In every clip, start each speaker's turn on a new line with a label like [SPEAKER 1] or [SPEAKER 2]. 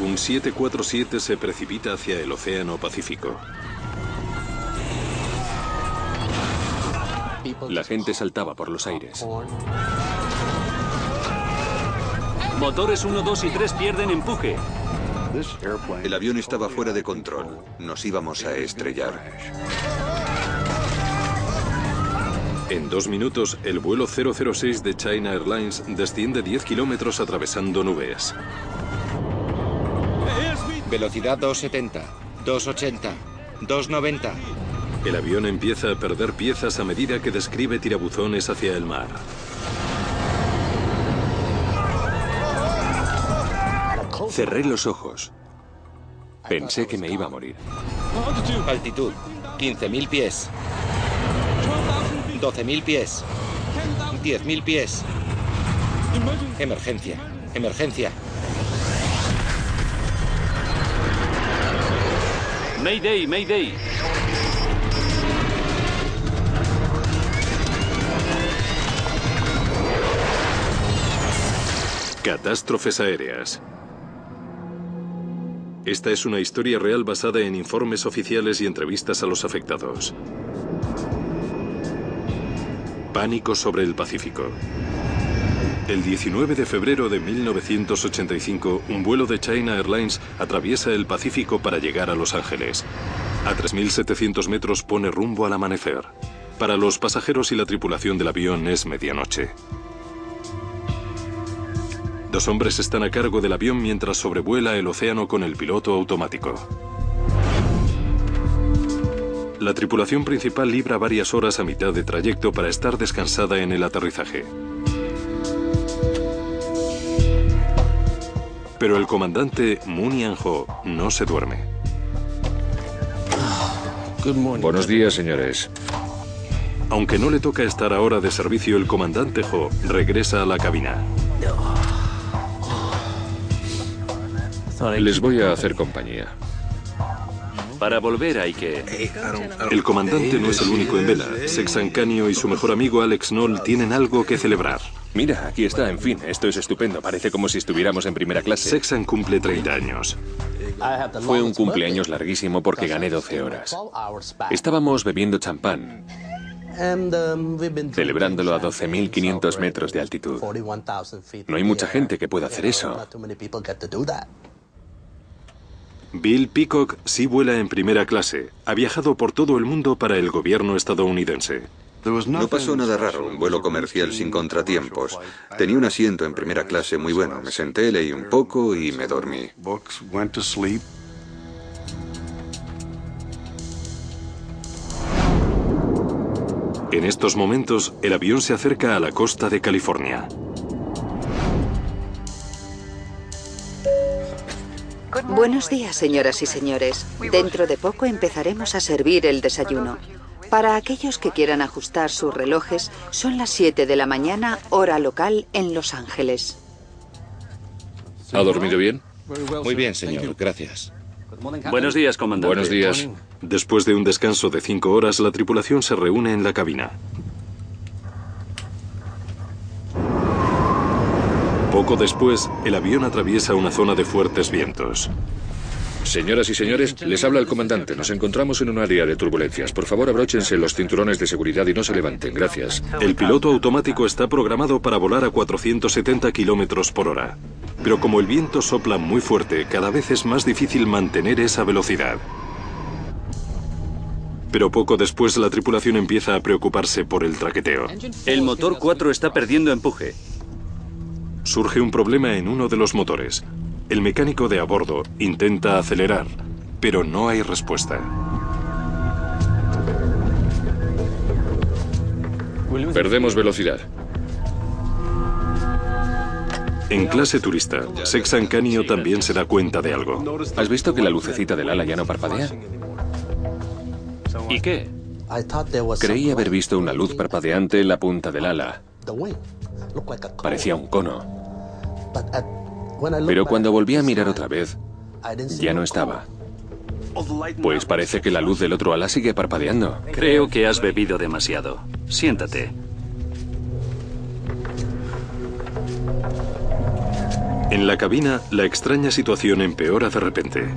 [SPEAKER 1] Un 747 se precipita hacia el Océano Pacífico.
[SPEAKER 2] La gente saltaba por los aires.
[SPEAKER 3] Motores 1, 2 y 3 pierden empuje.
[SPEAKER 4] El avión estaba fuera de control. Nos íbamos a estrellar.
[SPEAKER 1] En 2 minutos, el vuelo 006 de China Airlines desciende 10 kilómetros atravesando nubes.
[SPEAKER 5] Velocidad 270, 280, 290.
[SPEAKER 1] El avión empieza a perder piezas a medida que describe tirabuzones hacia el mar.
[SPEAKER 2] Cerré los ojos. Pensé que me iba a morir.
[SPEAKER 5] Altitud, 15.000 pies. 12.000 pies. 10.000 pies. Emergencia, emergencia.
[SPEAKER 3] Mayday, Mayday.
[SPEAKER 1] Catástrofes aéreas. Esta es una historia real basada en informes oficiales y entrevistas a los afectados. Pánico sobre el Pacífico. El 19 de febrero de 1985, un vuelo de China Airlines atraviesa el Pacífico para llegar a Los Ángeles. A 3.700 metros pone rumbo al amanecer. Para los pasajeros y la tripulación del avión es medianoche. 2 hombres están a cargo del avión mientras sobrevuela el océano con el piloto automático. La tripulación principal libra varias horas a mitad de trayecto para estar descansada en el aterrizaje. Pero el comandante Moon Hyang-ho no se duerme.
[SPEAKER 6] Buenos días, señores.
[SPEAKER 1] Aunque no le toca estar ahora de servicio, el comandante Ho regresa a la cabina.
[SPEAKER 6] Les voy a hacer compañía.
[SPEAKER 3] Para volver hay que...
[SPEAKER 1] El comandante no es el único en vela. Sexan Canio y su mejor amigo Alex Knoll tienen algo que celebrar.
[SPEAKER 2] Mira, aquí está, en fin, esto es estupendo. Parece como si estuviéramos en primera clase.
[SPEAKER 1] Sexan cumple 30 años.
[SPEAKER 2] Fue un cumpleaños larguísimo porque gané 12 horas. Estábamos bebiendo champán, celebrándolo a 12.500 metros de altitud. No hay mucha gente que pueda hacer eso.
[SPEAKER 1] Bill Peacock sí vuela en primera clase. Ha viajado por todo el mundo para el gobierno estadounidense.
[SPEAKER 4] No pasó nada raro, un vuelo comercial sin contratiempos. Tenía un asiento en primera clase muy bueno. Me senté, leí un poco y me dormí.
[SPEAKER 1] En estos momentos, el avión se acerca a la costa de California.
[SPEAKER 7] Buenos días, señoras y señores. Dentro de poco empezaremos a servir el desayuno. Para aquellos que quieran ajustar sus relojes, son las 7 de la mañana, hora local en Los Ángeles.
[SPEAKER 6] ¿Ha dormido bien?
[SPEAKER 5] Muy bien, señor, gracias.
[SPEAKER 3] Buenos días, comandante.
[SPEAKER 6] Buenos días.
[SPEAKER 1] Después de un descanso de 5 horas, la tripulación se reúne en la cabina. Poco después, el avión atraviesa una zona de fuertes vientos.
[SPEAKER 6] Señoras y señores, les habla el comandante. Nos encontramos en un área de turbulencias. Por favor, abróchense los cinturones de seguridad y no se levanten. Gracias.
[SPEAKER 1] El piloto automático está programado para volar a 470 kilómetros por hora. Pero como el viento sopla muy fuerte, cada vez es más difícil mantener esa velocidad. Pero poco después, la tripulación empieza a preocuparse por el traqueteo.
[SPEAKER 3] El motor 4 está perdiendo empuje.
[SPEAKER 1] Surge un problema en uno de los motores. El mecánico de a bordo intenta acelerar, pero no hay respuesta.
[SPEAKER 6] Perdemos velocidad.
[SPEAKER 1] En clase turista, Sexan Canio también se da cuenta de algo.
[SPEAKER 2] ¿Has visto que la lucecita del ala ya no parpadea?
[SPEAKER 3] ¿Y qué?
[SPEAKER 2] Creí haber visto una luz parpadeante en la punta del ala. Parecía un cono. Pero cuando volví a mirar otra vez, ya no estaba. Pues parece que la luz del otro ala sigue parpadeando.
[SPEAKER 3] Creo que has bebido demasiado. Siéntate.
[SPEAKER 1] En la cabina, la extraña situación empeora de repente.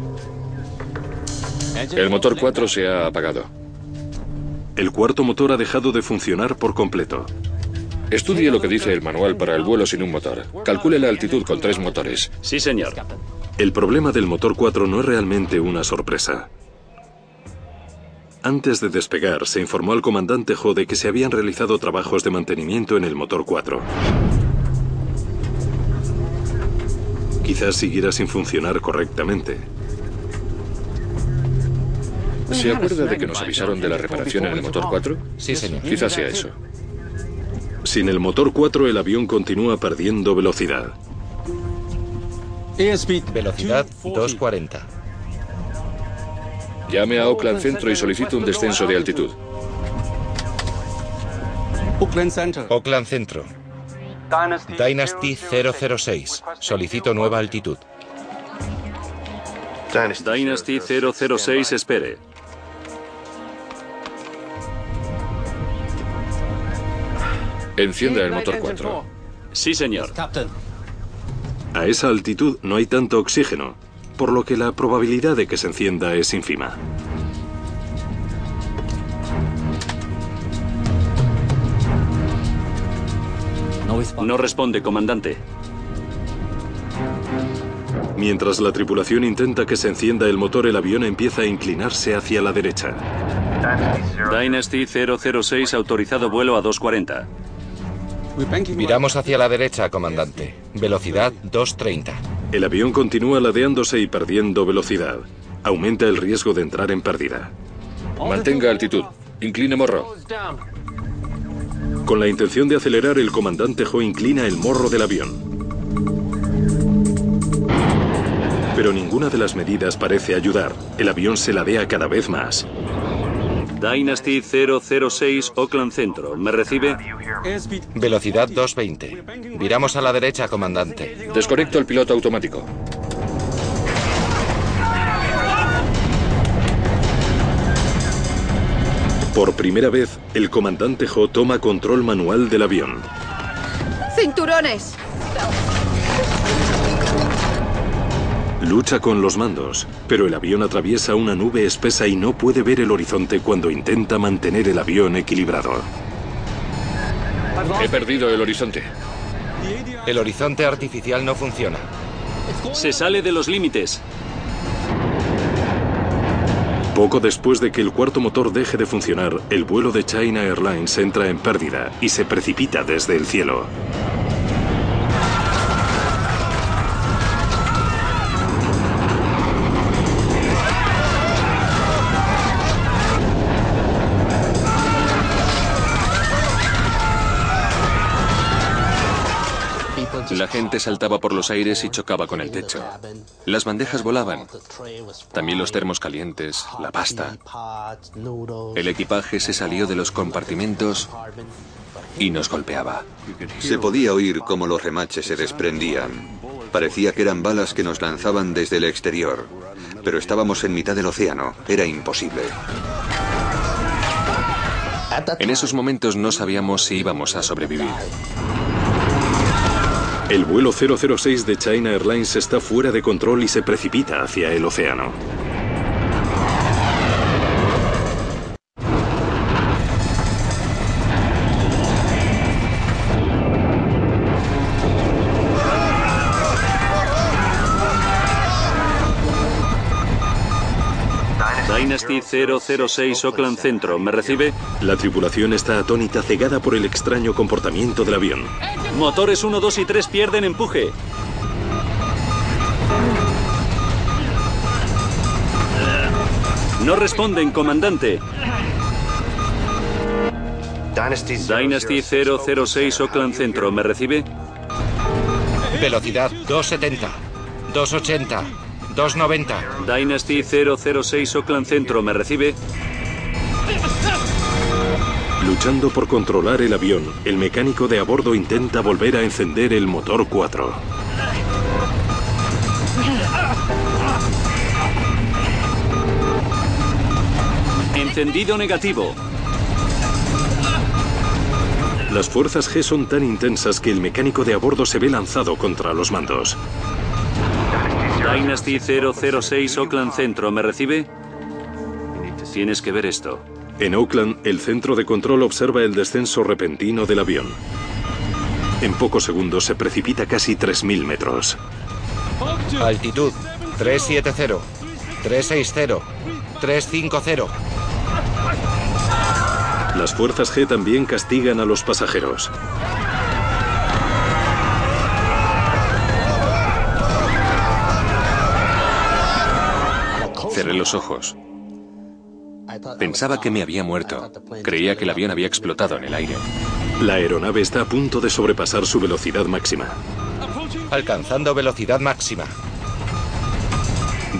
[SPEAKER 6] El motor 4 se ha apagado.
[SPEAKER 1] El cuarto motor ha dejado de funcionar por completo.
[SPEAKER 6] Estudie lo que dice el manual para el vuelo sin un motor. Calcule la altitud con 3 motores.
[SPEAKER 3] Sí, señor.
[SPEAKER 1] El problema del motor 4 no es realmente una sorpresa. Antes de despegar, se informó al comandante Ho de que se habían realizado trabajos de mantenimiento en el motor 4. Quizás siguiera sin funcionar correctamente.
[SPEAKER 6] ¿Se acuerda de que nos avisaron de la reparación en el motor 4?
[SPEAKER 5] Sí, señor.
[SPEAKER 6] Quizás sea eso.
[SPEAKER 1] Sin el motor 4, el avión continúa perdiendo velocidad.
[SPEAKER 5] Velocidad 240.
[SPEAKER 6] Llame a Oakland Centro y solicite un descenso de altitud.
[SPEAKER 5] Oakland Centro. Dynasty 006. Solicito nueva altitud.
[SPEAKER 3] Dynasty 006, espere.
[SPEAKER 6] Encienda el motor 4.
[SPEAKER 3] Sí, señor.
[SPEAKER 1] A esa altitud no hay tanto oxígeno, por lo que la probabilidad de que se encienda es ínfima.
[SPEAKER 3] No responde, comandante.
[SPEAKER 1] Mientras la tripulación intenta que se encienda el motor, el avión empieza a inclinarse hacia la derecha.
[SPEAKER 3] Dynasty 006, autorizado vuelo a 240.
[SPEAKER 5] Viramos hacia la derecha, comandante. Velocidad 230.
[SPEAKER 1] El avión continúa ladeándose y perdiendo velocidad. Aumenta el riesgo de entrar en pérdida.
[SPEAKER 6] Mantenga altitud. Incline morro.
[SPEAKER 1] Con la intención de acelerar, el comandante Ho inclina el morro del avión. Pero ninguna de las medidas parece ayudar. El avión se ladea cada vez más.
[SPEAKER 3] Dynasty 006, Oakland Centro. ¿Me recibe?
[SPEAKER 5] Velocidad 220. Viramos a la derecha, comandante.
[SPEAKER 6] Desconecto el piloto automático.
[SPEAKER 1] Por primera vez, el comandante Ho toma control manual del avión.
[SPEAKER 7] ¡Cinturones!
[SPEAKER 1] Lucha con los mandos, pero el avión atraviesa una nube espesa y no puede ver el horizonte cuando intenta mantener el avión equilibrado.
[SPEAKER 6] He perdido el horizonte.
[SPEAKER 5] El horizonte artificial no funciona.
[SPEAKER 3] Se sale de los límites.
[SPEAKER 1] Poco después de que el cuarto motor deje de funcionar, el vuelo de China Airlines entra en pérdida y se precipita desde el cielo.
[SPEAKER 2] La gente saltaba por los aires y chocaba con el techo. Las bandejas volaban. También los termos calientes, la pasta. El equipaje se salió de los compartimentos y nos golpeaba.
[SPEAKER 4] Se podía oír cómo los remaches se desprendían. Parecía que eran balas que nos lanzaban desde el exterior. Pero estábamos en mitad del océano. Era imposible.
[SPEAKER 2] En esos momentos no sabíamos si íbamos a sobrevivir.
[SPEAKER 1] El vuelo 006 de China Airlines está fuera de control y se precipita hacia el océano.
[SPEAKER 3] Dynasty 006, Oakland Centro. ¿Me recibe?
[SPEAKER 1] La tripulación está atónita, cegada por el extraño comportamiento del avión.
[SPEAKER 3] Motores 1, 2 y 3 pierden empuje. No responden, comandante. Dynasty 006, Oakland Centro. ¿Me recibe?
[SPEAKER 5] Velocidad 270. 280. 290.
[SPEAKER 3] Dynasty 006, Oakland Centro. ¿Me recibe?
[SPEAKER 1] Luchando por controlar el avión, el mecánico de a bordo intenta volver a encender el motor 4.
[SPEAKER 3] Encendido negativo.
[SPEAKER 1] Las fuerzas G son tan intensas que el mecánico de a bordo se ve lanzado contra los mandos.
[SPEAKER 3] Dynasty 006 Oakland Centro, ¿me recibe? Tienes que ver esto.
[SPEAKER 1] En Oakland, el centro de control observa el descenso repentino del avión. En pocos segundos se precipita casi 3.000 metros.
[SPEAKER 5] Altitud 370, 360, 350.
[SPEAKER 1] Las fuerzas G también castigan a los pasajeros.
[SPEAKER 2] Cerré los ojos. Pensaba que me había muerto. Creía que el avión había explotado en el aire.
[SPEAKER 1] La aeronave está a punto de sobrepasar su velocidad máxima.
[SPEAKER 5] Alcanzando velocidad máxima.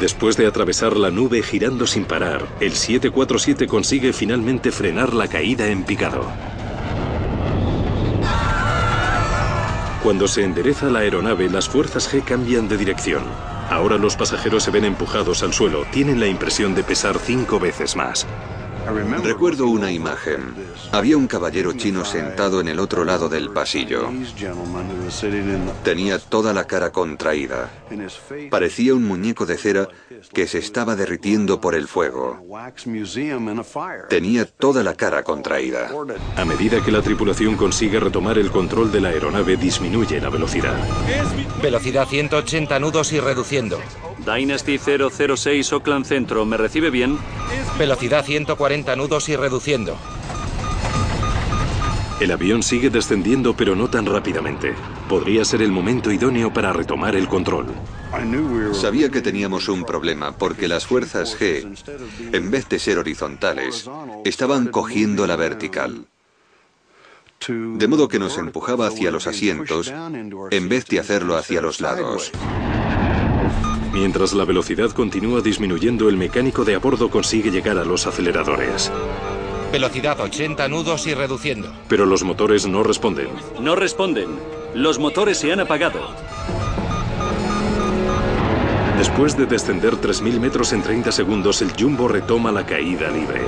[SPEAKER 1] Después de atravesar la nube girando sin parar, el 747 consigue finalmente frenar la caída en picado. Cuando se endereza la aeronave, las fuerzas G cambian de dirección. Ahora los pasajeros se ven empujados al suelo. Tienen la impresión de pesar 5 veces más.
[SPEAKER 4] Recuerdo una imagen. Había un caballero chino sentado en el otro lado del pasillo. Tenía toda la cara contraída. Parecía un muñeco de cera que se estaba derritiendo por el fuego. Tenía toda la cara contraída.
[SPEAKER 1] A medida que la tripulación consigue retomar el control de la aeronave, disminuye la velocidad.
[SPEAKER 5] Velocidad 180 nudos y reduciendo.
[SPEAKER 3] Dynasty 006 Oakland Centro, ¿me recibe bien?
[SPEAKER 5] Velocidad 140 nudos y reduciendo.
[SPEAKER 1] El avión sigue descendiendo, pero no tan rápidamente. Podría ser el momento idóneo para retomar el control.
[SPEAKER 4] Sabía que teníamos un problema porque las fuerzas G, en vez de ser horizontales, estaban cogiendo la vertical. De modo que nos empujaba hacia los asientos en vez de hacerlo hacia los lados.
[SPEAKER 1] Mientras la velocidad continúa disminuyendo, el mecánico de a bordo consigue llegar a los aceleradores.
[SPEAKER 5] Velocidad 80 nudos y reduciendo.
[SPEAKER 1] Pero los motores no responden.
[SPEAKER 3] No responden. Los motores se han apagado.
[SPEAKER 1] Después de descender 3.000 metros en 30 segundos, el Jumbo retoma la caída libre.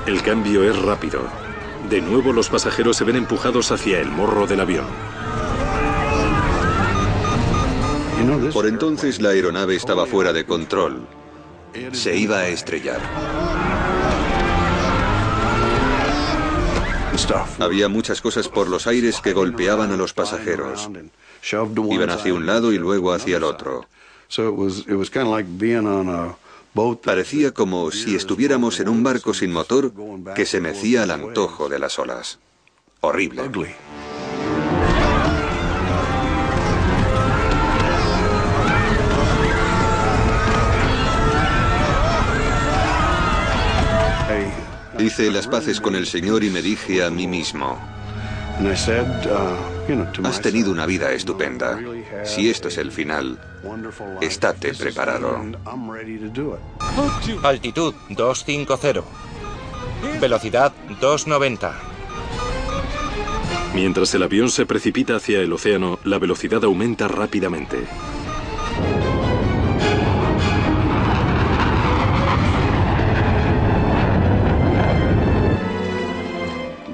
[SPEAKER 1] El cambio es rápido. De nuevo los pasajeros se ven empujados hacia el morro del avión.
[SPEAKER 4] Por entonces la aeronave estaba fuera de control. Se iba a estrellar. Había muchas cosas por los aires que golpeaban a los pasajeros. Iban hacia un lado y luego hacia el otro. Parecía como si estuviéramos en un barco sin motor que se mecía al antojo de las olas. Horrible. Hice las paces con el Señor y me dije a mí mismo: has tenido una vida estupenda. Si esto es el final, estate preparado.
[SPEAKER 5] Altitud 250. Velocidad 290.
[SPEAKER 1] Mientras el avión se precipita hacia el océano, la velocidad aumenta rápidamente.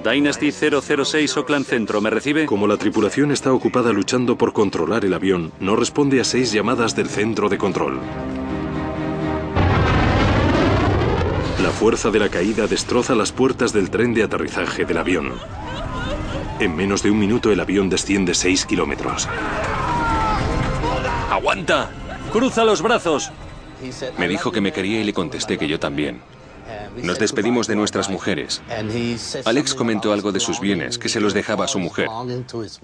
[SPEAKER 3] Dynasty 006 Oakland Centro, ¿me recibe?
[SPEAKER 1] Como la tripulación está ocupada luchando por controlar el avión, no responde a 6 llamadas del centro de control. La fuerza de la caída destroza las puertas del tren de aterrizaje del avión. En menos de un minuto el avión desciende 6 kilómetros.
[SPEAKER 3] ¡Aguanta! ¡Cruza los brazos!
[SPEAKER 2] Me dijo que me quería y le contesté que yo también. Nos despedimos de nuestras mujeres. Alex comentó algo de sus bienes, que se los dejaba a su mujer.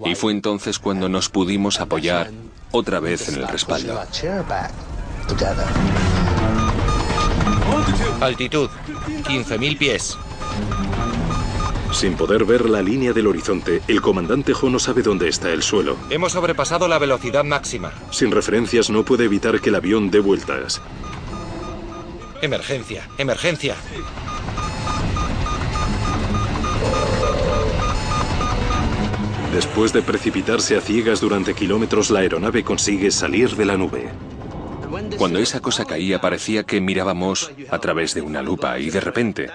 [SPEAKER 2] Y fue entonces cuando nos pudimos apoyar otra vez en el respaldo.
[SPEAKER 5] Altitud 15.000 pies.
[SPEAKER 1] Sin poder ver la línea del horizonte, el comandante Ho no sabe dónde está el suelo.
[SPEAKER 5] Hemos sobrepasado la velocidad máxima.
[SPEAKER 1] Sin referencias no puede evitar que el avión dé vueltas.
[SPEAKER 5] Emergencia, emergencia.
[SPEAKER 1] Después de precipitarse a ciegas durante kilómetros, la aeronave consigue salir de la nube.
[SPEAKER 2] Cuando esa cosa caía parecía que mirábamos a través de una lupa y de repente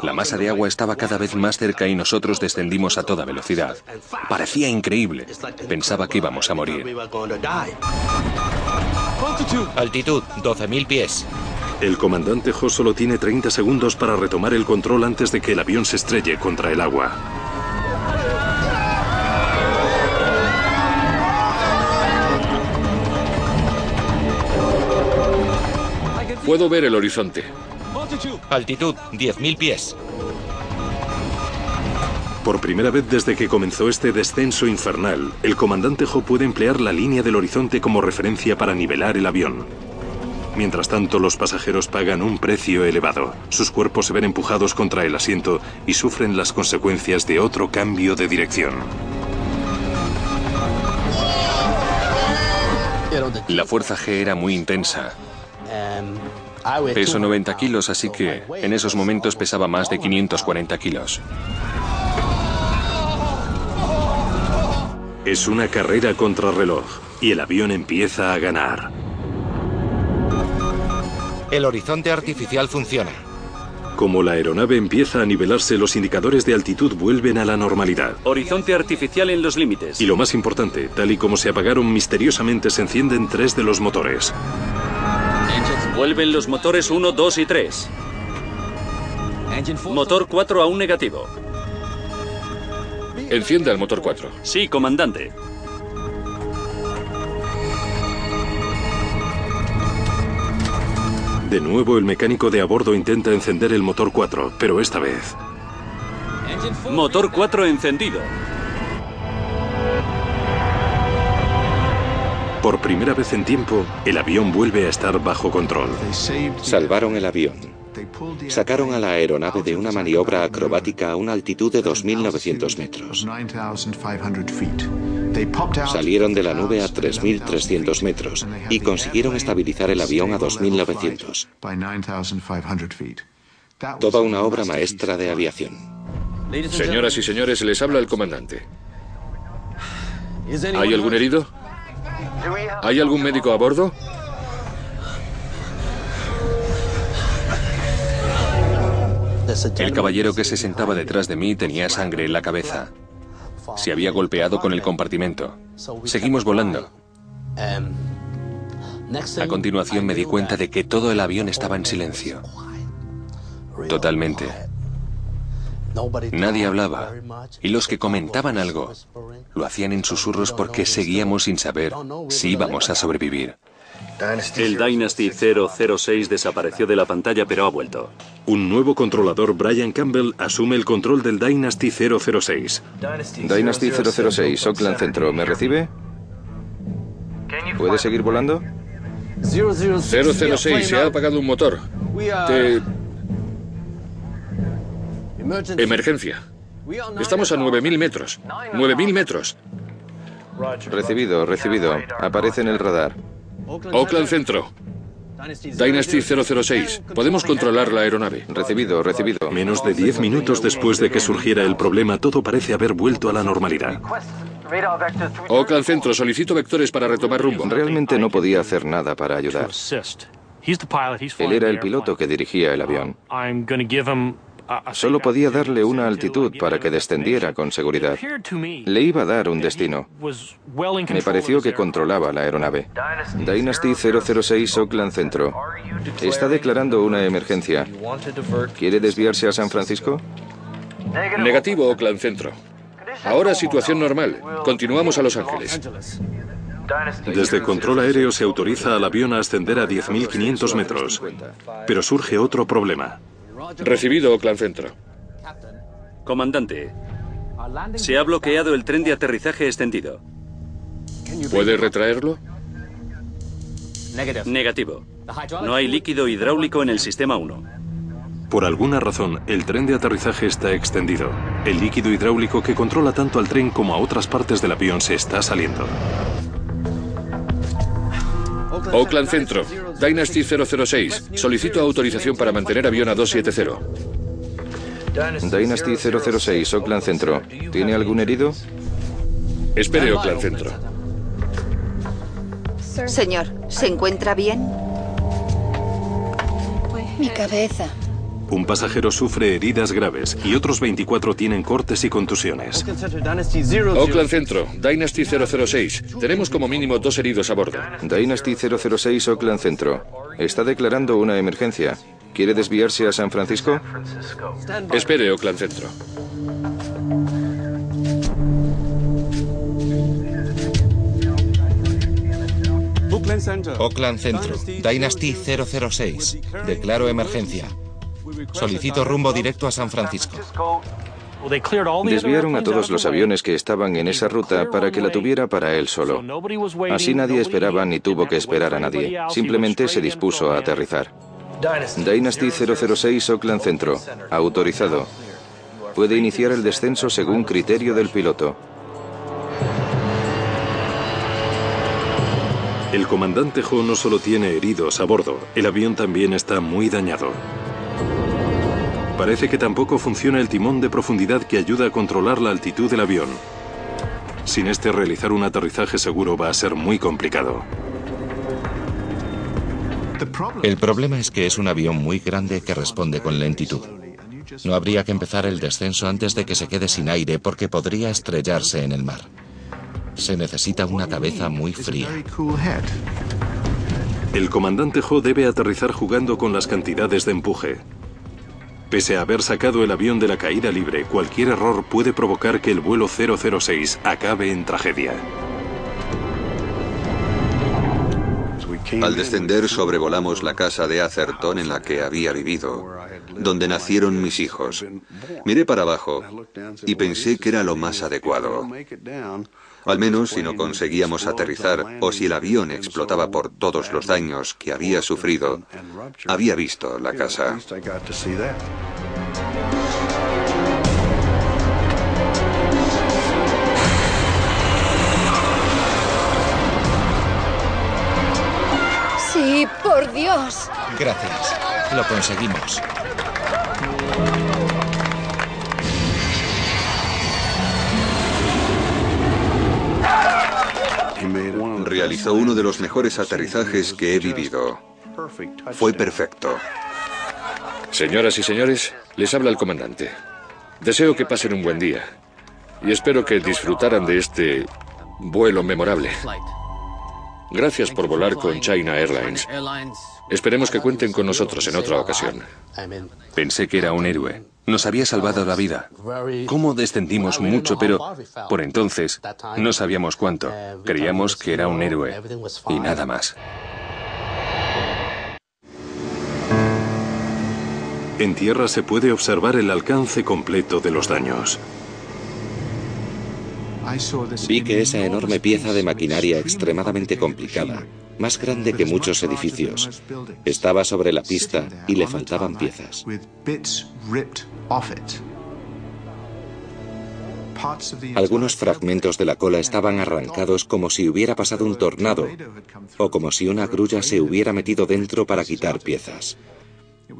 [SPEAKER 2] la masa de agua estaba cada vez más cerca y nosotros descendimos a toda velocidad. Parecía increíble. Pensaba que íbamos a morir.
[SPEAKER 5] Altitud, 12.000 pies.
[SPEAKER 1] El comandante Ho solo tiene 30 segundos para retomar el control antes de que el avión se estrelle contra el agua.
[SPEAKER 6] Puedo ver el horizonte.
[SPEAKER 5] Altitud, 10.000 pies.
[SPEAKER 1] Por primera vez desde que comenzó este descenso infernal, el comandante Ho puede emplear la línea del horizonte como referencia para nivelar el avión. Mientras tanto, los pasajeros pagan un precio elevado. Sus cuerpos se ven empujados contra el asiento y sufren las consecuencias de otro cambio de dirección.
[SPEAKER 2] La fuerza G era muy intensa. Peso 90 kilos, así que en esos momentos pesaba más de 540 kilos.
[SPEAKER 1] Es una carrera contrarreloj y el avión empieza a ganar.
[SPEAKER 5] El horizonte artificial funciona.
[SPEAKER 1] Como la aeronave empieza a nivelarse, los indicadores de altitud vuelven a la normalidad.
[SPEAKER 3] Horizonte artificial en los límites.
[SPEAKER 1] Y lo más importante, tal y como se apagaron misteriosamente, se encienden 3 de los motores.
[SPEAKER 3] Vuelven los motores 1, 2 y 3. Motor 4 aún negativo.
[SPEAKER 6] Encienda el motor 4.
[SPEAKER 3] Sí, comandante.
[SPEAKER 1] De nuevo, el mecánico de a bordo intenta encender el motor 4, pero esta vez...
[SPEAKER 3] Motor 4 encendido.
[SPEAKER 1] Por primera vez en tiempo, el avión vuelve a estar bajo control.
[SPEAKER 8] Salvaron el avión. Sacaron a la aeronave de una maniobra acrobática a una altitud de 2.900 metros. Salieron de la nube a 3.300 metros y consiguieron estabilizar el avión a 2.900. Toda una obra maestra de aviación.
[SPEAKER 6] Señoras y señores, les habla el comandante. ¿Hay algún herido? ¿Hay algún médico a bordo?
[SPEAKER 2] El caballero que se sentaba detrás de mí tenía sangre en la cabeza. Se había golpeado con el compartimento. Seguimos volando. A continuación me di cuenta de que todo el avión estaba en silencio. Totalmente. Nadie hablaba, y los que comentaban algo lo hacían en susurros porque seguíamos sin saber si íbamos a sobrevivir.
[SPEAKER 3] El Dynasty 006 desapareció de la pantalla, pero ha vuelto.
[SPEAKER 1] Un nuevo controlador, Brian Campbell, asume el control del Dynasty 006.
[SPEAKER 9] Dynasty 006, Oakland Centro, ¿me recibe? ¿Puede seguir volando?
[SPEAKER 6] 006, se ha apagado un motor. Emergencia. Estamos a 9.000 metros. 9.000 metros.
[SPEAKER 9] Recibido, recibido. Aparece en el radar.
[SPEAKER 6] Oakland Centro. Dynasty 006. Podemos controlar la aeronave.
[SPEAKER 9] Recibido, recibido.
[SPEAKER 1] Menos de 10 minutos después de que surgiera el problema, todo parece haber vuelto a la normalidad.
[SPEAKER 6] Oakland Centro, solicito vectores para retomar rumbo.
[SPEAKER 9] Realmente no podía hacer nada para ayudar. Él era el piloto que dirigía el avión. Solo podía darle una altitud para que descendiera con seguridad. Le iba a dar un destino. Me pareció que controlaba la aeronave. Dynasty 006 Oakland Centro. Está declarando una emergencia. ¿Quiere desviarse a San Francisco?
[SPEAKER 6] Negativo, Oakland Centro. Ahora situación normal. Continuamos a Los Ángeles.
[SPEAKER 1] Desde control aéreo se autoriza al avión a ascender a 10.500 metros. Pero surge otro problema.
[SPEAKER 6] Recibido, Oakland Centro.
[SPEAKER 3] Comandante, se ha bloqueado el tren de aterrizaje extendido.
[SPEAKER 6] ¿Puede retraerlo?
[SPEAKER 3] Negativo. No hay líquido hidráulico en el sistema 1.
[SPEAKER 1] Por alguna razón, el tren de aterrizaje está extendido. El líquido hidráulico que controla tanto al tren como a otras partes del avión se está saliendo.
[SPEAKER 6] Oakland Centro, Dynasty 006. Solicito autorización para mantener avión a 270.
[SPEAKER 9] Dynasty 006, Oakland Centro. ¿Tiene algún herido?
[SPEAKER 6] Espere, Oakland Centro.
[SPEAKER 7] Señor, ¿se encuentra bien?
[SPEAKER 10] Mi cabeza.
[SPEAKER 1] Un pasajero sufre heridas graves y otros 24 tienen cortes y contusiones.
[SPEAKER 6] Oakland Centro, Dynasty 006. Tenemos como mínimo 2 heridos a bordo.
[SPEAKER 9] Dynasty 006, Oakland Centro. Está declarando una emergencia. ¿Quiere desviarse a San Francisco?
[SPEAKER 6] Espere, Oakland Centro.
[SPEAKER 5] Oakland Centro, Dynasty 006. Declaro emergencia. Solicito rumbo directo a San Francisco.
[SPEAKER 9] Desviaron a todos los aviones que estaban en esa ruta para que la tuviera para él solo. Así nadie esperaba ni tuvo que esperar a nadie. Simplemente se dispuso a aterrizar. Dynasty 006, Oakland Centro. Autorizado. Puede iniciar el descenso según criterio del piloto.
[SPEAKER 1] El comandante Ho no solo tiene heridos a bordo, el avión también está muy dañado. Parece que tampoco funciona el timón de profundidad que ayuda a controlar la altitud del avión. Sin este, realizar un aterrizaje seguro va a ser muy complicado.
[SPEAKER 5] El problema es que es un avión muy grande que responde con lentitud. No habría que empezar el descenso antes de que se quede sin aire porque podría estrellarse en el mar. Se necesita una cabeza muy fría.
[SPEAKER 1] El comandante Ho debe aterrizar jugando con las cantidades de empuje. Pese a haber sacado el avión de la caída libre, cualquier error puede provocar que el vuelo 006 acabe en tragedia.
[SPEAKER 4] Al descender sobrevolamos la casa de Atherton en la que había vivido, donde nacieron mis hijos. Miré para abajo y pensé que era lo más adecuado. Al menos si no conseguíamos aterrizar o si el avión explotaba por todos los daños que había sufrido, había visto la casa.
[SPEAKER 10] Sí, por Dios.
[SPEAKER 5] Gracias. Lo conseguimos.
[SPEAKER 4] Realizó uno de los mejores aterrizajes que he vivido. Fue perfecto.
[SPEAKER 6] Señoras y señores, les habla el comandante. Deseo que pasen un buen día y espero que disfrutaran de este vuelo memorable. Gracias por volar con China Airlines. Esperemos que cuenten con nosotros en otra ocasión.
[SPEAKER 2] Pensé que era un héroe. Nos había salvado la vida. ¿Cómo descendimos mucho? Pero por entonces no sabíamos cuánto. Creíamos que era un héroe y nada más.
[SPEAKER 1] En tierra se puede observar el alcance completo de los daños.
[SPEAKER 8] Vi que esa enorme pieza de maquinaria extremadamente complicada, más grande que muchos edificios, estaba sobre la pista y le faltaban piezas. Algunos fragmentos de la cola estaban arrancados como si hubiera pasado un tornado o como si una grulla se hubiera metido dentro para quitar piezas.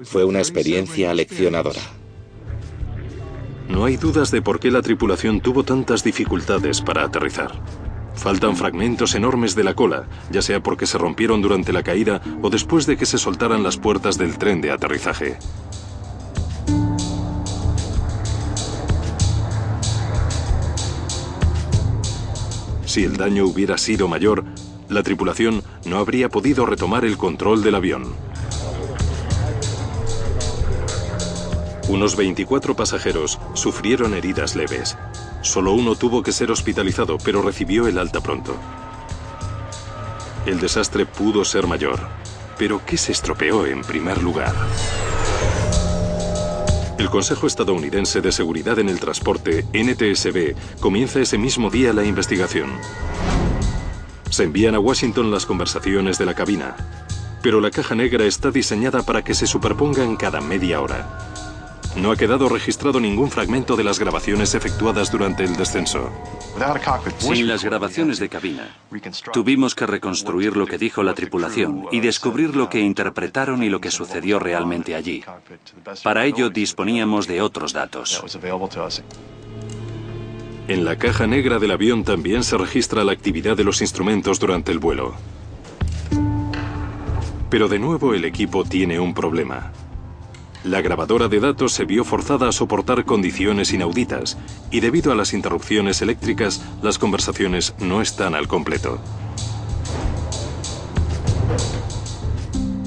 [SPEAKER 8] Fue una experiencia aleccionadora.
[SPEAKER 1] No hay dudas de por qué la tripulación tuvo tantas dificultades para aterrizar. Faltan fragmentos enormes de la cola, ya sea porque se rompieron durante la caída o después de que se soltaran las puertas del tren de aterrizaje. Si el daño hubiera sido mayor, la tripulación no habría podido retomar el control del avión. Unos 24 pasajeros sufrieron heridas leves. Solo uno tuvo que ser hospitalizado, pero recibió el alta pronto. El desastre pudo ser mayor, pero ¿qué se estropeó en primer lugar? El Consejo Estadounidense de Seguridad en el Transporte, NTSB, comienza ese mismo día la investigación. Se envían a Washington las conversaciones de la cabina, pero la caja negra está diseñada para que se superpongan cada media hora. No ha quedado registrado ningún fragmento de las grabaciones efectuadas durante el descenso.
[SPEAKER 3] Sin las grabaciones de cabina, tuvimos que reconstruir lo que dijo la tripulación y descubrir lo que interpretaron y lo que sucedió realmente allí. Para ello disponíamos de otros datos.
[SPEAKER 1] En la caja negra del avión también se registra la actividad de los instrumentos durante el vuelo. Pero de nuevo el equipo tiene un problema. La grabadora de datos se vio forzada a soportar condiciones inauditas y debido a las interrupciones eléctricas, las conversaciones no están al completo.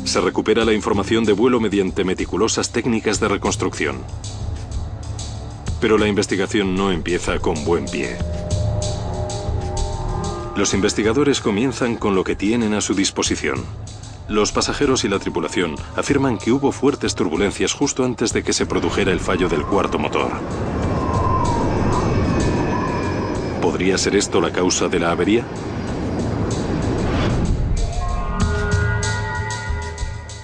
[SPEAKER 1] Se recupera la información de vuelo mediante meticulosas técnicas de reconstrucción. Pero la investigación no empieza con buen pie. Los investigadores comienzan con lo que tienen a su disposición. Los pasajeros y la tripulación afirman que hubo fuertes turbulencias justo antes de que se produjera el fallo del cuarto motor. ¿Podría ser esto la causa de la avería?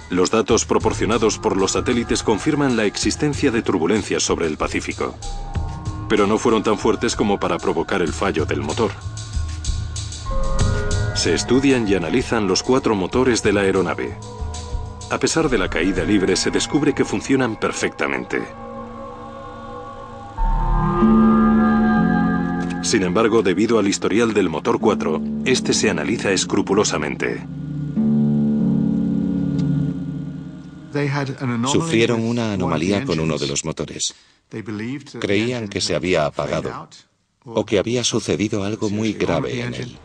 [SPEAKER 1] Los datos proporcionados por los satélites confirman la existencia de turbulencias sobre el Pacífico, pero no fueron tan fuertes como para provocar el fallo del motor. Se estudian y analizan los 4 motores de la aeronave. A pesar de la caída libre, se descubre que funcionan perfectamente. Sin embargo, debido al historial del motor 4, este se analiza escrupulosamente.
[SPEAKER 5] Sufrieron una anomalía con uno de los motores. Creían que se había apagado o que había sucedido algo muy grave en él.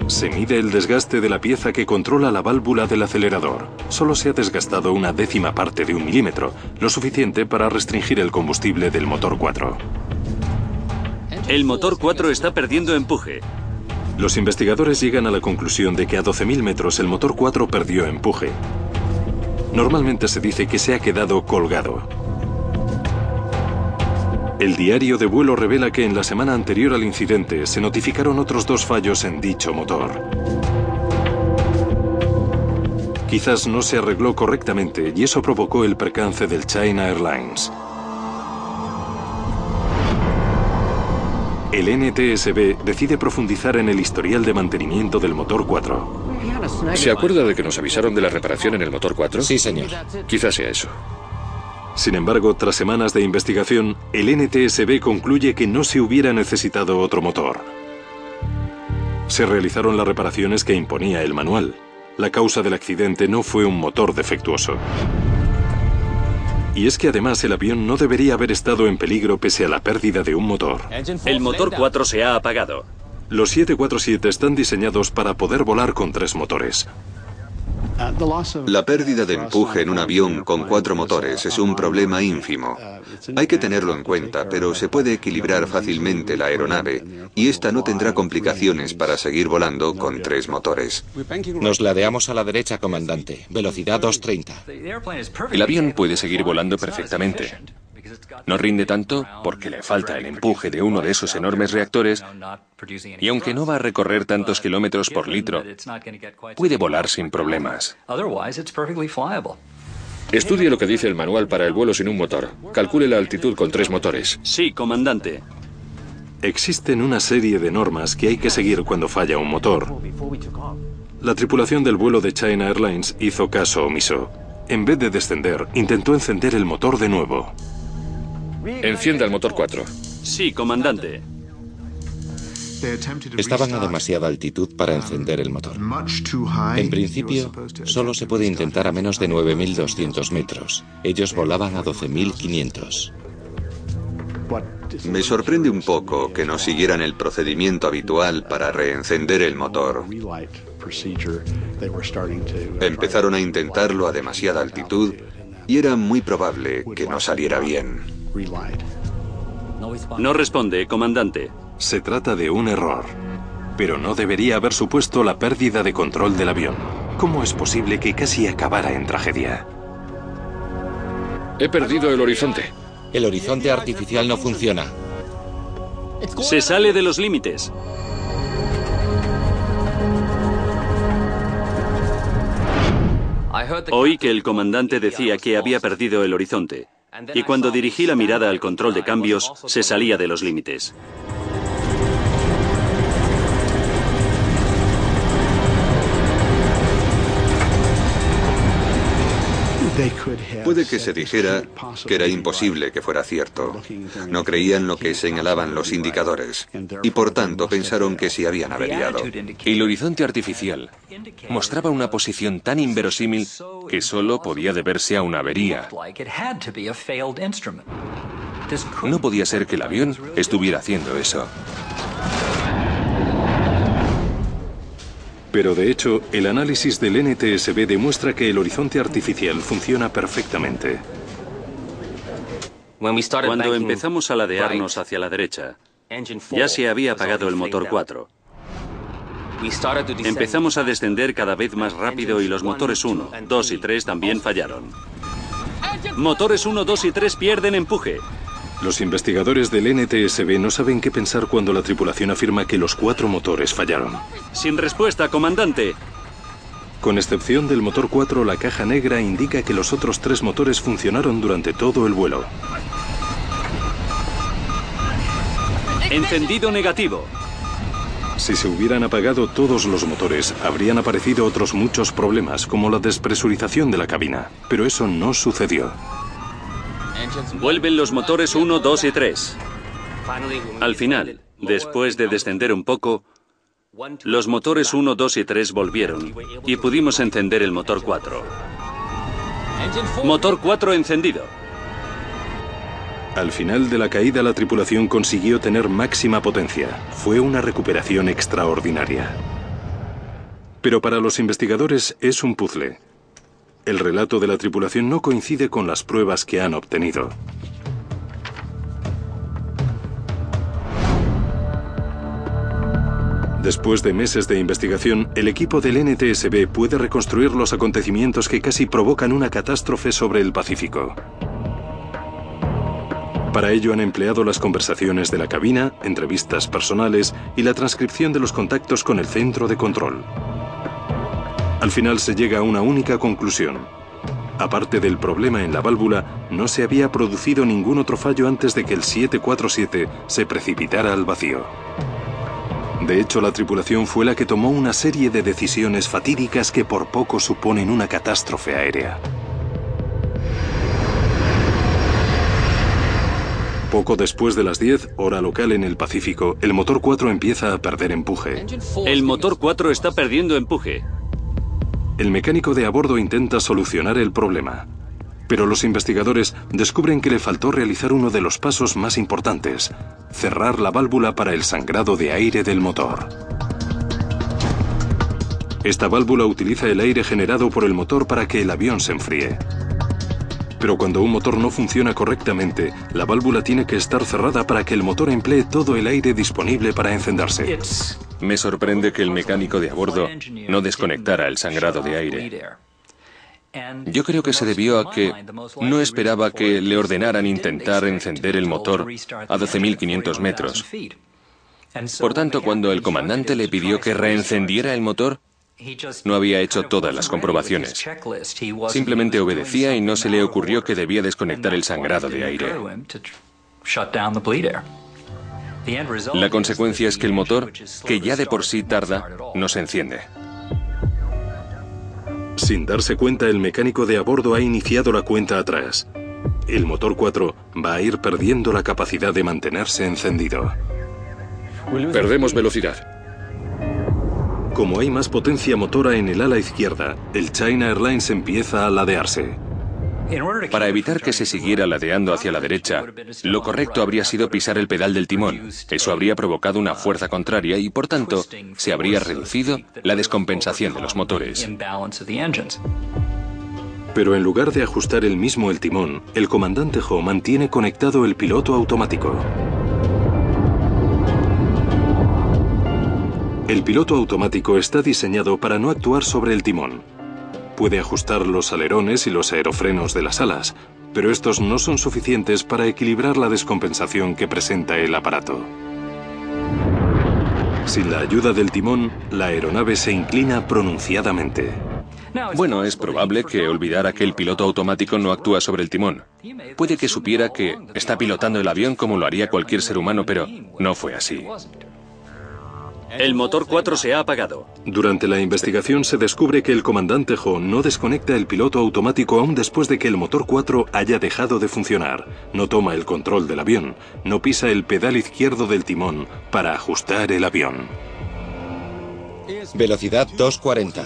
[SPEAKER 1] Se mide el desgaste de la pieza que controla la válvula del acelerador. Solo se ha desgastado una 1/10 parte de 1 milímetro, lo suficiente para restringir el combustible del motor 4.
[SPEAKER 3] El motor 4 está perdiendo empuje.
[SPEAKER 1] Los investigadores llegan a la conclusión de que a 12.000 metros el motor 4 perdió empuje. Normalmente se dice que se ha quedado colgado. El diario de vuelo revela que en la semana anterior al incidente se notificaron otros 2 fallos en dicho motor. Quizás no se arregló correctamente y eso provocó el percance del China Airlines. El NTSB decide profundizar en el historial de mantenimiento del motor 4.
[SPEAKER 6] ¿Se acuerda de que nos avisaron de la reparación en el motor 4?
[SPEAKER 5] Sí, señor.
[SPEAKER 6] Quizás sea eso.
[SPEAKER 1] Sin embargo, tras semanas de investigación, el NTSB concluye que no se hubiera necesitado otro motor. Se realizaron las reparaciones que imponía el manual. La causa del accidente no fue un motor defectuoso. Y es que además el avión no debería haber estado en peligro pese a la pérdida de un motor.
[SPEAKER 3] El motor 4 se ha apagado.
[SPEAKER 1] Los 747 están diseñados para poder volar con 3 motores.
[SPEAKER 4] La pérdida de empuje en un avión con 4 motores es un problema ínfimo. Hay que tenerlo en cuenta, pero se puede equilibrar fácilmente la aeronave y esta no tendrá complicaciones para seguir volando con 3 motores.
[SPEAKER 5] Nos ladeamos a la derecha, comandante. Velocidad 230.
[SPEAKER 2] El avión puede seguir volando perfectamente. No rinde tanto porque le falta el empuje de uno de esos enormes reactores y aunque no va a recorrer tantos kilómetros por litro, puede volar sin problemas.
[SPEAKER 6] Estudie lo que dice el manual para el vuelo sin un motor. Calcule la altitud con 3 motores.
[SPEAKER 3] Sí, comandante.
[SPEAKER 1] Existen una serie de normas que hay que seguir cuando falla un motor. La tripulación del vuelo de China Airlines hizo caso omiso. En vez de descender, intentó encender el motor de nuevo.
[SPEAKER 6] Encienda el motor 4.
[SPEAKER 3] Sí, comandante.
[SPEAKER 5] Estaban a demasiada altitud para encender el motor. En principio, solo se puede intentar a menos de 9.200 metros. Ellos volaban a 12.500.
[SPEAKER 4] Me sorprende un poco que no siguieran el procedimiento habitual para reencender el motor. Empezaron a intentarlo a demasiada altitud y era muy probable que no saliera bien.
[SPEAKER 3] No responde, comandante.
[SPEAKER 1] Se trata de un error, pero no debería haber supuesto la pérdida de control del avión. ¿Cómo es posible que casi acabara en tragedia?
[SPEAKER 6] He perdido el horizonte.
[SPEAKER 5] El horizonte artificial no funciona.
[SPEAKER 3] Se sale de los límites. Oí que el comandante decía que había perdido el horizonte. Y cuando dirigí la mirada al control de cambios, se salía de los límites.
[SPEAKER 4] Puede que se dijera que era imposible que fuera cierto. No creían lo que señalaban los indicadores y por tanto pensaron que se habían averiado.
[SPEAKER 2] El horizonte artificial mostraba una posición tan inverosímil que solo podía deberse a una avería. No podía ser que el avión estuviera haciendo eso.
[SPEAKER 1] Pero de hecho, el análisis del NTSB demuestra que el horizonte artificial funciona perfectamente.
[SPEAKER 3] Cuando empezamos a ladearnos hacia la derecha, ya se había apagado el motor 4. Empezamos a descender cada vez más rápido y los motores 1, 2 y 3 también fallaron. Motores 1, 2 y 3 pierden empuje.
[SPEAKER 1] Los investigadores del NTSB no saben qué pensar cuando la tripulación afirma que los 4 motores fallaron.
[SPEAKER 3] Sin respuesta, comandante.
[SPEAKER 1] Con excepción del motor 4, la caja negra indica que los otros 3 motores funcionaron durante todo el vuelo.
[SPEAKER 3] Encendido negativo.
[SPEAKER 1] Si se hubieran apagado todos los motores, habrían aparecido otros muchos problemas, como la despresurización de la cabina. Pero eso no sucedió.
[SPEAKER 3] Vuelven los motores 1, 2 y 3. Al final, después de descender un poco, los motores 1, 2 y 3 volvieron y pudimos encender el motor 4. Motor 4 encendido.
[SPEAKER 1] Al final de la caída, la tripulación consiguió tener máxima potencia. Fue una recuperación extraordinaria. Pero para los investigadores es un puzzle. El relato de la tripulación no coincide con las pruebas que han obtenido. Después de meses de investigación, el equipo del NTSB puede reconstruir los acontecimientos que casi provocan una catástrofe sobre el Pacífico. Para ello han empleado las conversaciones de la cabina, entrevistas personales y la transcripción de los contactos con el centro de control. Al final se llega a una única conclusión. Aparte del problema en la válvula, no se había producido ningún otro fallo antes de que el 747 se precipitara al vacío. De hecho, la tripulación fue la que tomó una serie de decisiones fatídicas que por poco suponen una catástrofe aérea. Poco después de las 10, hora local en el Pacífico, el motor 4 empieza a perder empuje.
[SPEAKER 3] El motor 4 está perdiendo empuje.
[SPEAKER 1] El mecánico de a bordo intenta solucionar el problema, pero los investigadores descubren que le faltó realizar uno de los pasos más importantes: cerrar la válvula para el sangrado de aire del motor. Esta válvula utiliza el aire generado por el motor para que el avión se enfríe. Pero cuando un motor no funciona correctamente, la válvula tiene que estar cerrada para que el motor emplee todo el aire disponible para encenderse.
[SPEAKER 2] Me sorprende que el mecánico de a bordo no desconectara el sangrado de aire. Yo creo que se debió a que no esperaba que le ordenaran intentar encender el motor a 12.500 metros. Por tanto, cuando el comandante le pidió que reencendiera el motor, no había hecho todas las comprobaciones. Simplemente obedecía y no se le ocurrió que debía desconectar el sangrado de aire. La consecuencia es que el motor, que ya de por sí tarda, no se enciende.
[SPEAKER 1] Sin darse cuenta, el mecánico de a bordo ha iniciado la cuenta atrás. El motor 4 va a ir perdiendo la capacidad de mantenerse encendido.
[SPEAKER 6] Perdemos velocidad.
[SPEAKER 1] Como hay más potencia motora en el ala izquierda, el China Airlines empieza a ladearse.
[SPEAKER 2] Para evitar que se siguiera ladeando hacia la derecha, lo correcto habría sido pisar el pedal del timón. Eso habría provocado una fuerza contraria y, por tanto, se habría reducido la descompensación de los motores.
[SPEAKER 1] Pero en lugar de ajustar él mismo el timón, el comandante Ho mantiene conectado el piloto automático. El piloto automático está diseñado para no actuar sobre el timón. Puede ajustar los alerones y los aerofrenos de las alas, pero estos no son suficientes para equilibrar la descompensación que presenta el aparato. Sin la ayuda del timón, la aeronave se inclina pronunciadamente.
[SPEAKER 2] Bueno, es probable que olvidara que el piloto automático no actúa sobre el timón. Puede que supiera que está pilotando el avión como lo haría cualquier ser humano, pero no fue así.
[SPEAKER 3] El motor 4 se ha apagado.
[SPEAKER 1] Durante la investigación se descubre que el comandante Ho no desconecta el piloto automático aún después de que el motor 4 haya dejado de funcionar. No toma el control del avión, no pisa el pedal izquierdo del timón para ajustar el avión.
[SPEAKER 5] Velocidad 240.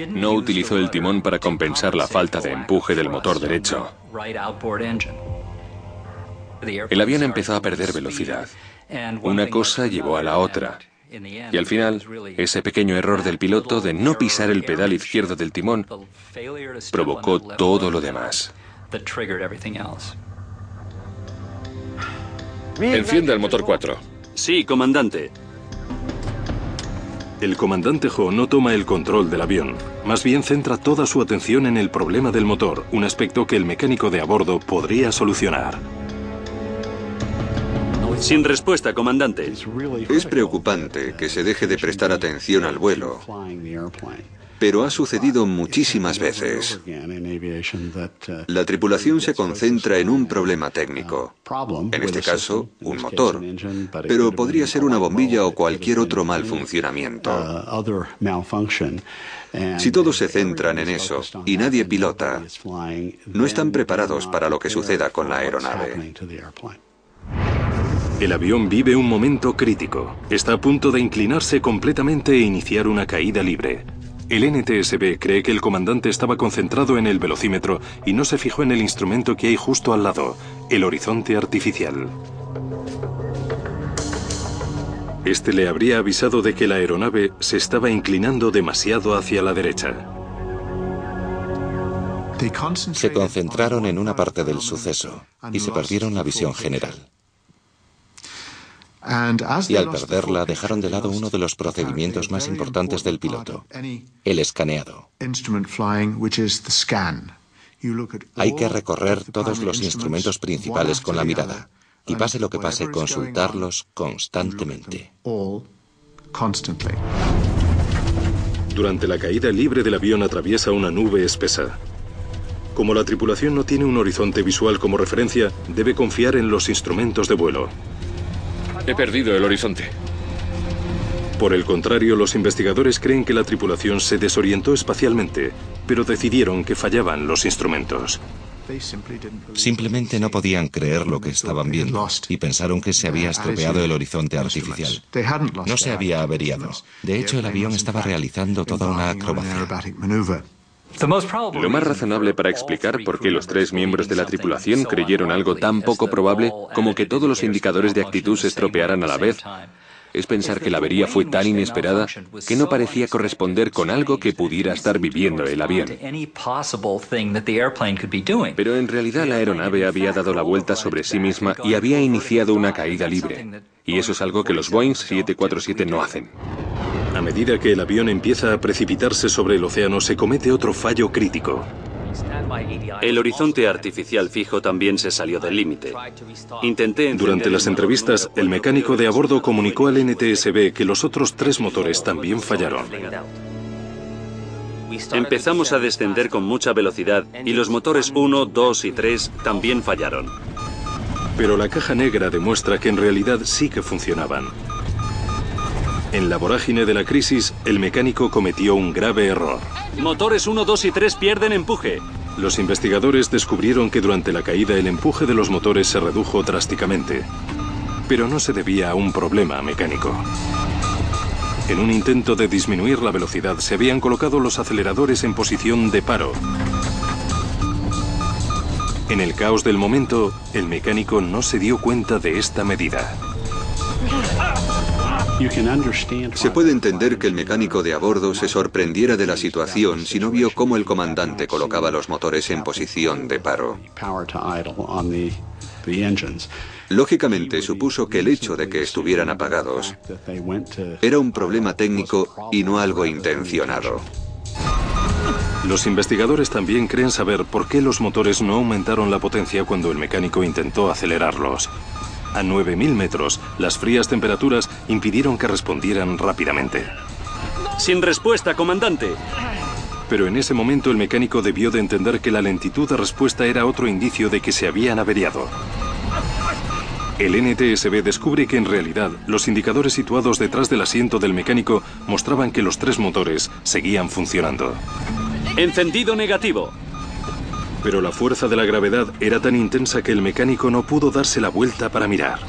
[SPEAKER 2] No utilizó el timón para compensar la falta de empuje del motor derecho. El avión empezó a perder velocidad. Una cosa llevó a la otra. Y al final, ese pequeño error del piloto de no pisar el pedal izquierdo del timón provocó todo lo demás.
[SPEAKER 6] Encienda el motor 4.
[SPEAKER 3] Sí, comandante.
[SPEAKER 1] El comandante Ho no toma el control del avión. Más bien centra toda su atención en el problema del motor, un aspecto que el mecánico de a bordo podría solucionar.
[SPEAKER 3] Sin respuesta, comandante.
[SPEAKER 4] Es preocupante que se deje de prestar atención al vuelo, pero ha sucedido muchísimas veces. La tripulación se concentra en un problema técnico, en este caso, un motor, pero podría ser una bombilla o cualquier otro mal funcionamiento. Si todos se centran en eso y nadie pilota, no están preparados para lo que suceda con la aeronave.
[SPEAKER 1] El avión vive un momento crítico. Está a punto de inclinarse completamente e iniciar una caída libre. El NTSB cree que el comandante estaba concentrado en el velocímetro y no se fijó en el instrumento que hay justo al lado, el horizonte artificial. Este le habría avisado de que la aeronave se estaba inclinando demasiado hacia la derecha.
[SPEAKER 5] Se concentraron en una parte del suceso y se perdieron la visión general. Y al perderla, dejaron de lado uno de los procedimientos más importantes del piloto, el escaneado. Hay que recorrer todos los instrumentos principales con la mirada y pase lo que pase, consultarlos constantemente.
[SPEAKER 1] Durante la caída libre del avión atraviesa una nube espesa. Como la tripulación no tiene un horizonte visual como referencia, debe confiar en los instrumentos de vuelo.
[SPEAKER 6] He perdido el horizonte.
[SPEAKER 1] Por el contrario, los investigadores creen que la tripulación se desorientó espacialmente, pero decidieron que fallaban los instrumentos.
[SPEAKER 5] Simplemente no podían creer lo que estaban viendo y pensaron que se había estropeado el horizonte artificial. No se había averiado. De hecho, el avión estaba realizando toda una acrobacia.
[SPEAKER 2] Lo más razonable para explicar por qué los tres miembros de la tripulación creyeron algo tan poco probable como que todos los indicadores de actitud se estropearan a la vez es pensar que la avería fue tan inesperada que no parecía corresponder con algo que pudiera estar viviendo el avión. Pero en realidad la aeronave había dado la vuelta sobre sí misma y había iniciado una caída libre. Y eso es algo que los Boeing 747 no hacen.
[SPEAKER 1] A medida que el avión empieza a precipitarse sobre el océano, se comete otro fallo crítico.
[SPEAKER 3] El horizonte artificial fijo también se salió del límite.
[SPEAKER 1] Durante las entrevistas, el mecánico de a bordo comunicó al NTSB que los otros tres motores también fallaron.
[SPEAKER 3] Empezamos a descender con mucha velocidad y los motores 1, 2 y 3 también fallaron.
[SPEAKER 1] Pero la caja negra demuestra que en realidad sí que funcionaban. En la vorágine de la crisis, el mecánico cometió un grave error.
[SPEAKER 3] Motores 1, 2 y 3 pierden empuje.
[SPEAKER 1] Los investigadores descubrieron que durante la caída el empuje de los motores se redujo drásticamente. Pero no se debía a un problema mecánico. En un intento de disminuir la velocidad, se habían colocado los aceleradores en posición de paro. En el caos del momento, el mecánico no se dio cuenta de esta medida.
[SPEAKER 4] Se puede entender que el mecánico de a bordo se sorprendiera de la situación si no vio cómo el comandante colocaba los motores en posición de paro. Lógicamente, supuso que el hecho de que estuvieran apagados era un problema técnico y no algo intencionado.
[SPEAKER 1] Los investigadores también creen saber por qué los motores no aumentaron la potencia cuando el mecánico intentó acelerarlos. A 9.000 metros, las frías temperaturas impidieron que respondieran rápidamente.
[SPEAKER 3] Sin respuesta, comandante.
[SPEAKER 1] Pero en ese momento el mecánico debió de entender que la lentitud de respuesta era otro indicio de que se habían averiado. El NTSB descubre que en realidad los indicadores situados detrás del asiento del mecánico mostraban que los 3 motores seguían funcionando.
[SPEAKER 3] Encendido negativo.
[SPEAKER 1] Pero la fuerza de la gravedad era tan intensa que el mecánico no pudo darse la vuelta para mirar.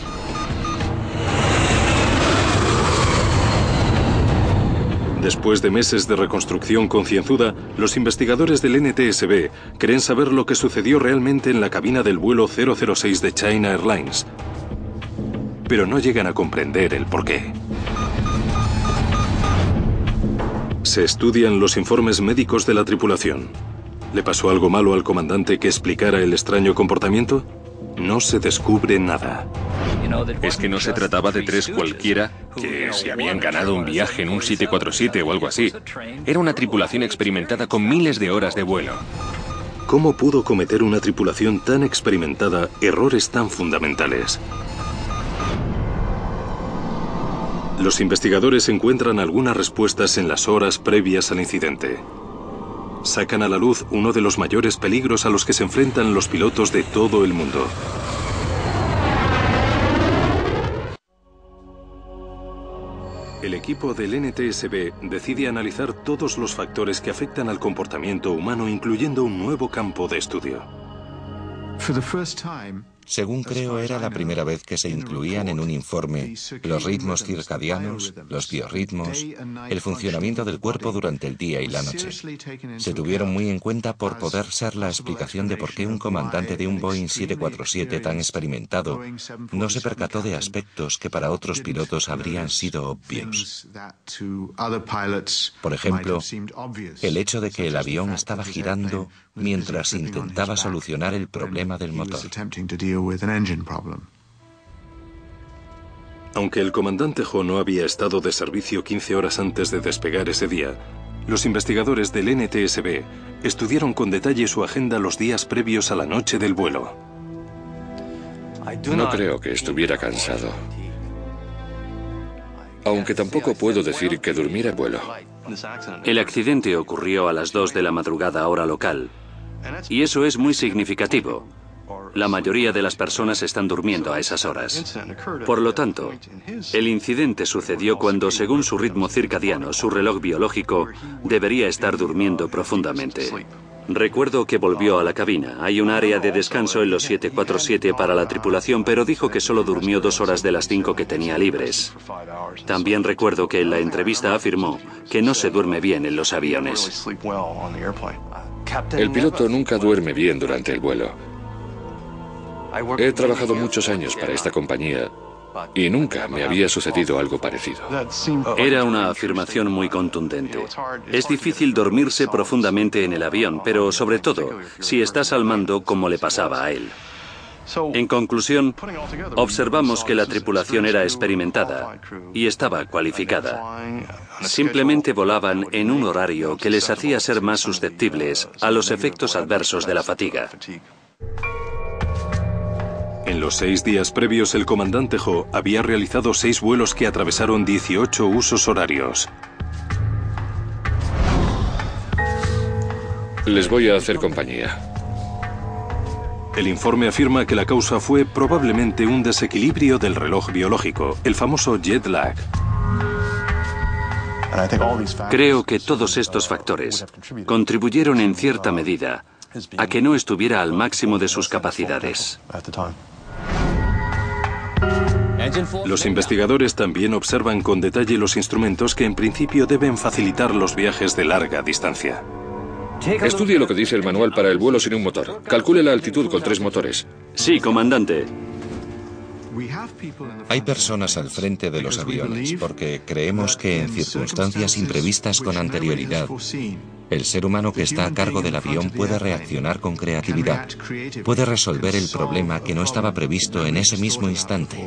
[SPEAKER 1] Después de meses de reconstrucción concienzuda, los investigadores del NTSB creen saber lo que sucedió realmente en la cabina del vuelo 006 de China Airlines, pero no llegan a comprender el porqué. Se estudian los informes médicos de la tripulación. ¿Le pasó algo malo al comandante que explicara el extraño comportamiento? No se descubre nada.
[SPEAKER 2] Es que no se trataba de 3 cualquiera que se habían ganado un viaje en un 747 o algo así. Era una tripulación experimentada con miles de horas de vuelo.
[SPEAKER 1] ¿Cómo pudo cometer una tripulación tan experimentada errores tan fundamentales? Los investigadores encuentran algunas respuestas en las horas previas al incidente. Sacan a la luz uno de los mayores peligros a los que se enfrentan los pilotos de todo el mundo. El equipo del NTSB decide analizar todos los factores que afectan al comportamiento humano, incluyendo un nuevo campo de estudio.
[SPEAKER 5] Según creo, era la primera vez que se incluían en un informe los ritmos circadianos, los biorritmos, el funcionamiento del cuerpo durante el día y la noche. Se tuvieron muy en cuenta por poder ser la explicación de por qué un comandante de un Boeing 747 tan experimentado no se percató de aspectos que para otros pilotos habrían sido obvios. Por ejemplo, el hecho de que el avión estaba girando mientras intentaba solucionar el problema del motor.
[SPEAKER 1] Aunque el comandante Ho no había estado de servicio 15 horas antes de despegar ese día, los investigadores del NTSB estudiaron con detalle su agenda los días previos a la noche del vuelo.
[SPEAKER 6] No creo que estuviera cansado. Aunque tampoco puedo decir que durmiera en vuelo.
[SPEAKER 3] El accidente ocurrió a las 2 de la madrugada hora local. Y eso es muy significativo. La mayoría de las personas están durmiendo a esas horas. Por lo tanto, el incidente sucedió cuando, según su ritmo circadiano, su reloj biológico debería estar durmiendo profundamente. Recuerdo que volvió a la cabina. Hay un área de descanso en los 747 para la tripulación, pero dijo que solo durmió 2 horas de las 5 que tenía libres. También recuerdo que en la entrevista afirmó que no se duerme bien en los aviones.
[SPEAKER 6] El piloto nunca duerme bien durante el vuelo. He trabajado muchos años para esta compañía y nunca me había sucedido algo parecido.
[SPEAKER 3] Era una afirmación muy contundente. Es difícil dormirse profundamente en el avión, pero sobre todo si estás al mando como le pasaba a él. En conclusión, observamos que la tripulación era experimentada y estaba cualificada. Simplemente volaban en un horario que les hacía ser más susceptibles a los efectos adversos de la fatiga.
[SPEAKER 1] En los 6 días previos, el comandante Ho había realizado 6 vuelos que atravesaron 18 usos horarios.
[SPEAKER 6] Les voy a hacer compañía.
[SPEAKER 1] El informe afirma que la causa fue probablemente un desequilibrio del reloj biológico, el famoso jet lag.
[SPEAKER 3] Creo que todos estos factores contribuyeron en cierta medida a que no estuviera al máximo de sus capacidades.
[SPEAKER 1] Los investigadores también observan con detalle los instrumentos que en principio deben facilitar los viajes de larga distancia.
[SPEAKER 6] Estudie lo que dice el manual para el vuelo sin un motor. Calcule la altitud con 3 motores.
[SPEAKER 3] Sí, comandante.
[SPEAKER 5] Hay personas al frente de los aviones porque creemos que en circunstancias imprevistas con anterioridad, el ser humano que está a cargo del avión puede reaccionar con creatividad, puede resolver el problema que no estaba previsto en ese mismo instante.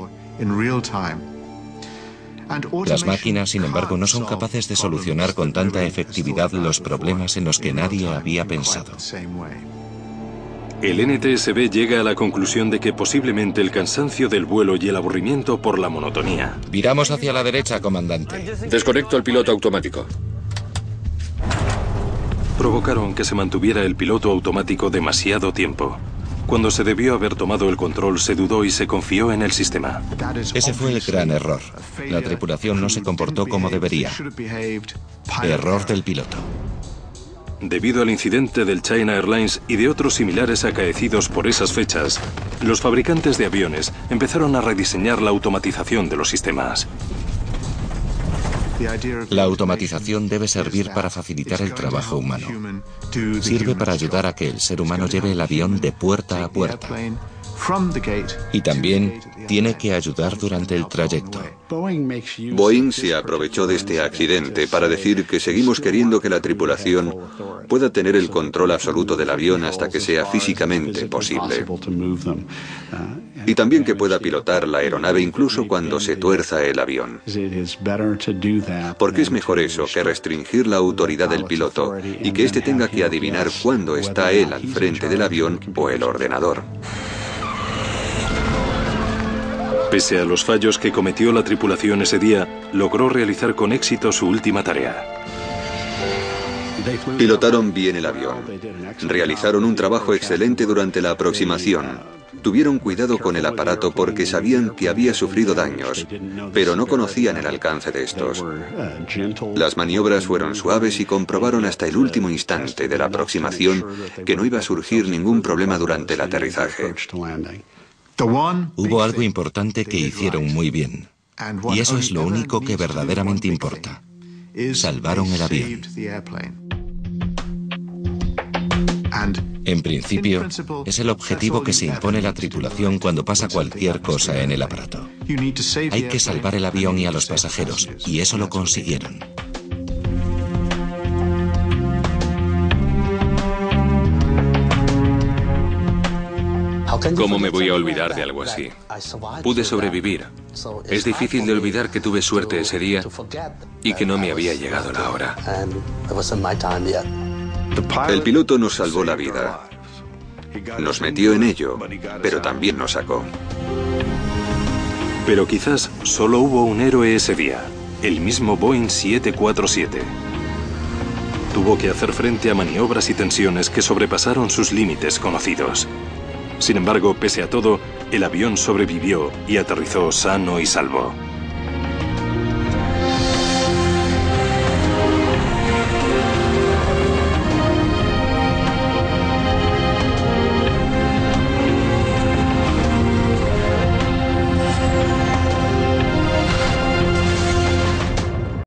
[SPEAKER 5] Las máquinas, sin embargo, no son capaces de solucionar con tanta efectividad los problemas en los que nadie había pensado.
[SPEAKER 1] El NTSB llega a la conclusión de que posiblemente el cansancio del vuelo y el aburrimiento por la monotonía.
[SPEAKER 5] Viramos hacia la derecha, comandante.
[SPEAKER 6] Desconecto el piloto automático.
[SPEAKER 1] Provocaron que se mantuviera el piloto automático demasiado tiempo. Cuando se debió haber tomado el control, se dudó y se confió en el sistema.
[SPEAKER 5] Ese fue el gran error. La tripulación no se comportó como debería. Error del piloto.
[SPEAKER 1] Debido al incidente del China Airlines y de otros similares acaecidos por esas fechas, los fabricantes de aviones empezaron a rediseñar la automatización de los sistemas.
[SPEAKER 5] La automatización debe servir para facilitar el trabajo humano. Sirve para ayudar a que el ser humano lleve el avión de puerta a puerta. Y también tiene que ayudar durante el trayecto.
[SPEAKER 4] Boeing se aprovechó de este accidente para decir que seguimos queriendo que la tripulación pueda tener el control absoluto del avión hasta que sea físicamente posible. Y también que pueda pilotar la aeronave incluso cuando se tuerza el avión. Porque es mejor eso que restringir la autoridad del piloto y que éste tenga que adivinar cuándo está él al frente del avión o el ordenador.
[SPEAKER 1] Pese a los fallos que cometió la tripulación ese día, logró realizar con éxito su última tarea.
[SPEAKER 4] Pilotaron bien el avión. Realizaron un trabajo excelente durante la aproximación. Tuvieron cuidado con el aparato porque sabían que había sufrido daños, pero no conocían el alcance de estos. Las maniobras fueron suaves y comprobaron hasta el último instante de la aproximación que no iba a surgir ningún problema durante el aterrizaje.
[SPEAKER 5] Hubo algo importante que hicieron muy bien. Y eso es lo único que verdaderamente importa. Salvaron el avión. En principio, es el objetivo que se impone la tripulación cuando pasa cualquier cosa en el aparato. Hay que salvar el avión y a los pasajeros, y eso lo consiguieron.
[SPEAKER 2] ¿Cómo me voy a olvidar de algo así? Pude sobrevivir. Es difícil de olvidar que tuve suerte ese día y que no me había llegado la hora.
[SPEAKER 4] El piloto nos salvó la vida. Nos metió en ello, pero también nos sacó.
[SPEAKER 1] Pero quizás solo hubo un héroe ese día, el mismo Boeing 747. Tuvo que hacer frente a maniobras y tensiones que sobrepasaron sus límites conocidos. Sin embargo, pese a todo, el avión sobrevivió y aterrizó sano y salvo.